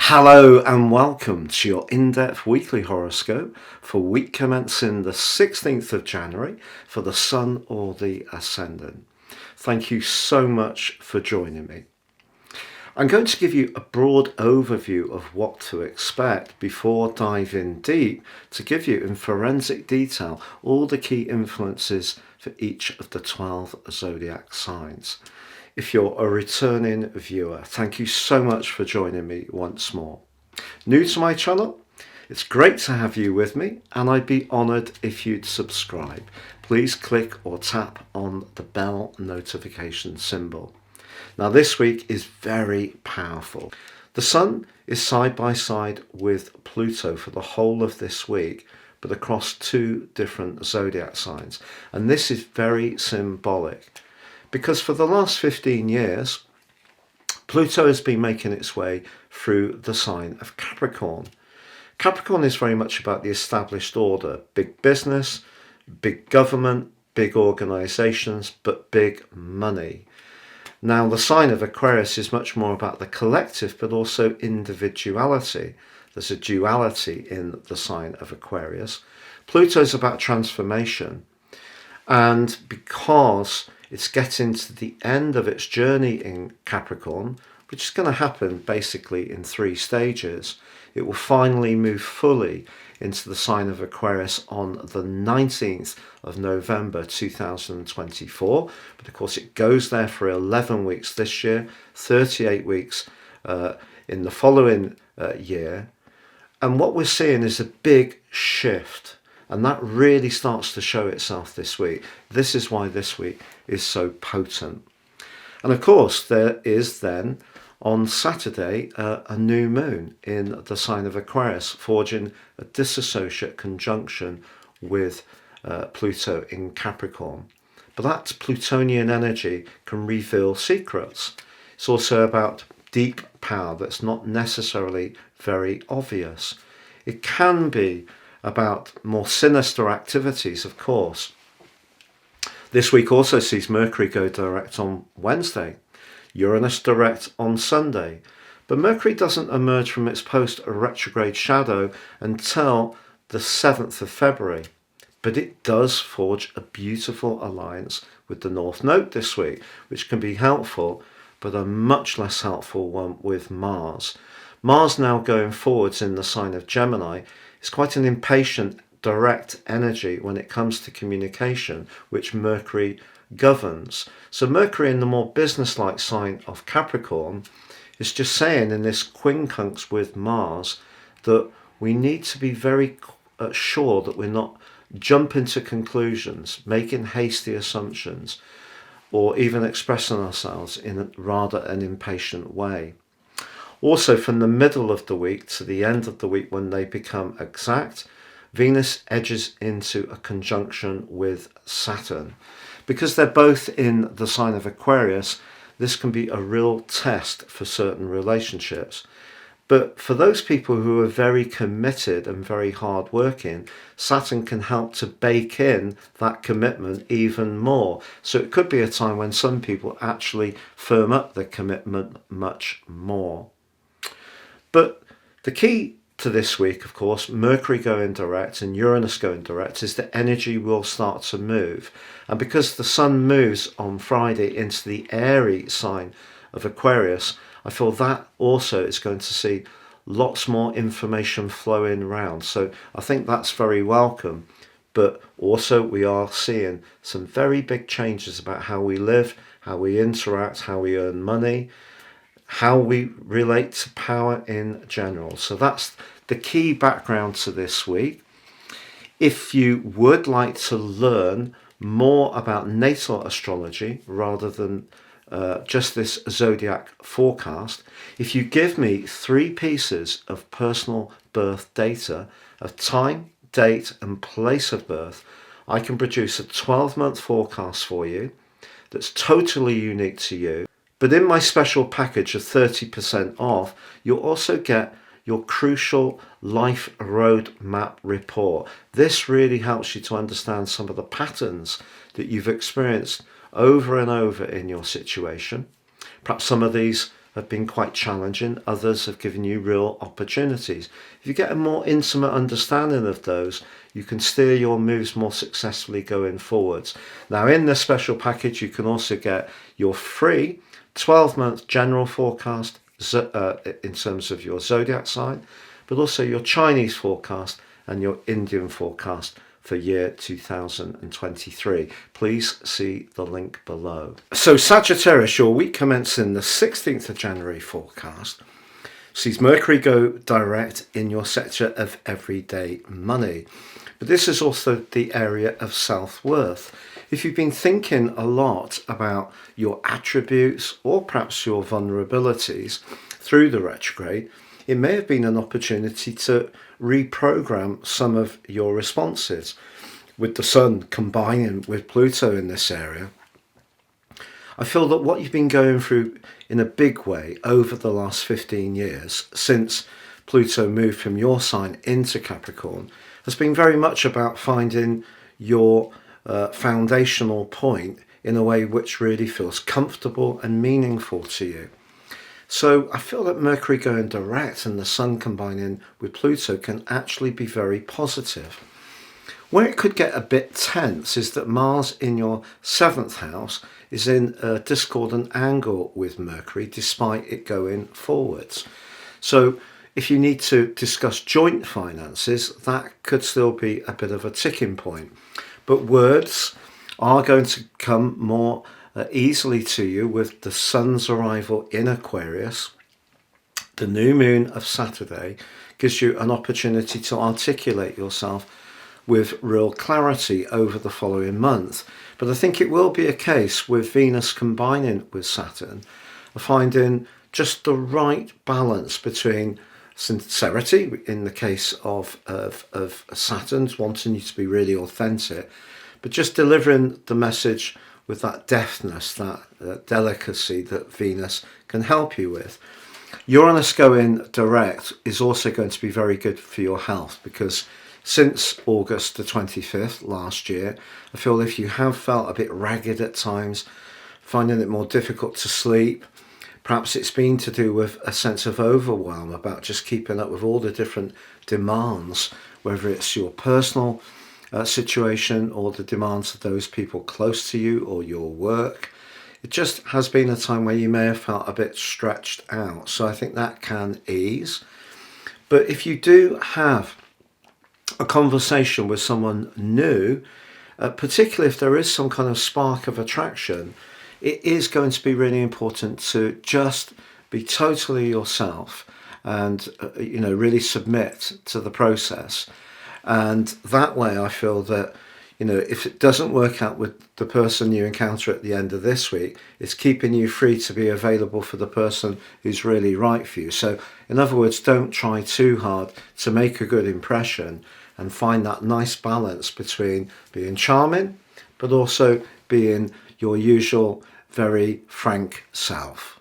Hello and welcome to your in-depth weekly horoscope for week commencing the 16th of January for the Sun or the Ascendant. Thank you so much for joining me. I'm going to give you a broad overview of what to expect before diving deep to give you in forensic detail all the key influences for each of the 12 zodiac signs. If you're a returning viewer, thank you so much for joining me once more. New to my channel, it's great to have you with me, and I'd be honoured if you'd subscribe. Please click or tap on the bell notification symbol. Now this week is very powerful. The Sun is side by side with Pluto for the whole of this week, but across two different zodiac signs. And this is very symbolic because for the last 15 years, Pluto has been making its way through the sign of Capricorn. Capricorn is very much about the established order, big business, big government, big organisations, but big money. Now, the sign of Aquarius is much more about the collective, but also individuality. There's a duality in the sign of Aquarius. Pluto is about transformation. And because it's getting to the end of its journey in Capricorn, which is going to happen basically in 3 stages, it will finally move fully into the sign of Aquarius on the 19th of November 2024. But of course it goes there for 11 weeks this year, 38 weeks in the following year. And what we're seeing is a big shift. And that really starts to show itself this week. This is why this week is so potent. And of course there is then on Saturday, a new moon in the sign of Aquarius, forging a disassociate conjunction with Pluto in Capricorn. But that Plutonian energy can reveal secrets. It's also about deep power that's not necessarily very obvious. It can be about more sinister activities, of course. This week also sees Mercury go direct on Wednesday, Uranus direct on Sunday, but Mercury doesn't emerge from its post-retrograde shadow until the 7th of February. But it does forge a beautiful alliance with the North Node this week, which can be helpful, but a much less helpful one with Mars. Mars now going forwards in the sign of Gemini is quite an impatient, direct energy when it comes to communication, which Mercury governs. So Mercury in the more business-like sign of Capricorn is just saying in this quincunx with Mars that we need to be very sure that we're not jumping to conclusions, making hasty assumptions, or even expressing ourselves in rather an impatient way. Also, from the middle of the week to the end of the week when they become exact, Venus edges into a conjunction with Saturn. Because they're both in the sign of Aquarius, this can be a real test for certain relationships. But for those people who are very committed and very hardworking, Saturn can help to bake in that commitment even more. So it could be a time when some people actually firm up their commitment much more. But the key to this week, of course, Mercury going direct and Uranus going direct, is that energy will start to move. And because the Sun moves on Friday into the airy sign of Aquarius, I feel that also is going to see lots more information flowing around. So I think that's very welcome. But also we are seeing some very big changes about how we live, how we interact, how we earn money, how we relate to power in general. So that's the key background to this week. If you would like to learn more about natal astrology rather than just this zodiac forecast, if you give me 3 pieces of personal birth data of time, date and place of birth, I can produce a 12-month forecast for you that's totally unique to you. But in my special package of 30% off, you'll also get your crucial life roadmap report. This really helps you to understand some of the patterns that you've experienced over and over in your situation. Perhaps some of these have been quite challenging, others have given you real opportunities. If you get a more intimate understanding of those, you can steer your moves more successfully going forwards. Now, in this special package, you can also get your free 12-month general forecast in terms of your zodiac sign, but also your Chinese forecast and your Indian forecast for year 2023. Please see the link below. So Sagittarius, your week commencing the 16th of January forecast sees Mercury go direct in your sector of everyday money. But this is also the area of self-worth. If you've been thinking a lot about your attributes or perhaps your vulnerabilities through the retrograde, it may have been an opportunity to reprogram some of your responses. With the Sun combining with Pluto in this area, I feel that what you've been going through in a big way over the last 15 years since Pluto moved from your sign into Capricorn has been very much about finding your foundational point in a way which really feels comfortable and meaningful to you. So I feel that Mercury going direct and the Sun combining with Pluto can actually be very positive. Where it could get a bit tense is that Mars in your 7th house is in a discordant angle with Mercury despite it going forwards. So if you need to discuss joint finances, that could still be a bit of a ticking point. But words are going to come more easily to you with the Sun's arrival in Aquarius. The new moon of Saturday gives you an opportunity to articulate yourself with real clarity over the following month. But I think it will be a case with Venus combining with Saturn of finding just the right balance between sincerity, in the case of Saturn's wanting you to be really authentic, but just delivering the message with that deftness, that delicacy that Venus can help you with. Uranus going direct is also going to be very good for your health, because since August the 25th last year, I feel if you have felt a bit ragged at times, finding it more difficult to sleep, perhaps it's been to do with a sense of overwhelm about just keeping up with all the different demands, whether it's your personal situation or the demands of those people close to you or your work. It just has been a time where you may have felt a bit stretched out. So I think that can ease. But if you do have a conversation with someone new, particularly if there is some kind of spark of attraction, it is going to be really important to just be totally yourself and really submit to the process. And that way I feel that if it doesn't work out with the person you encounter at the end of this week, it's keeping you free to be available for the person who's really right for you. So in other words, don't try too hard to make a good impression, and find that nice balance between being charming but also being your usual very frank self.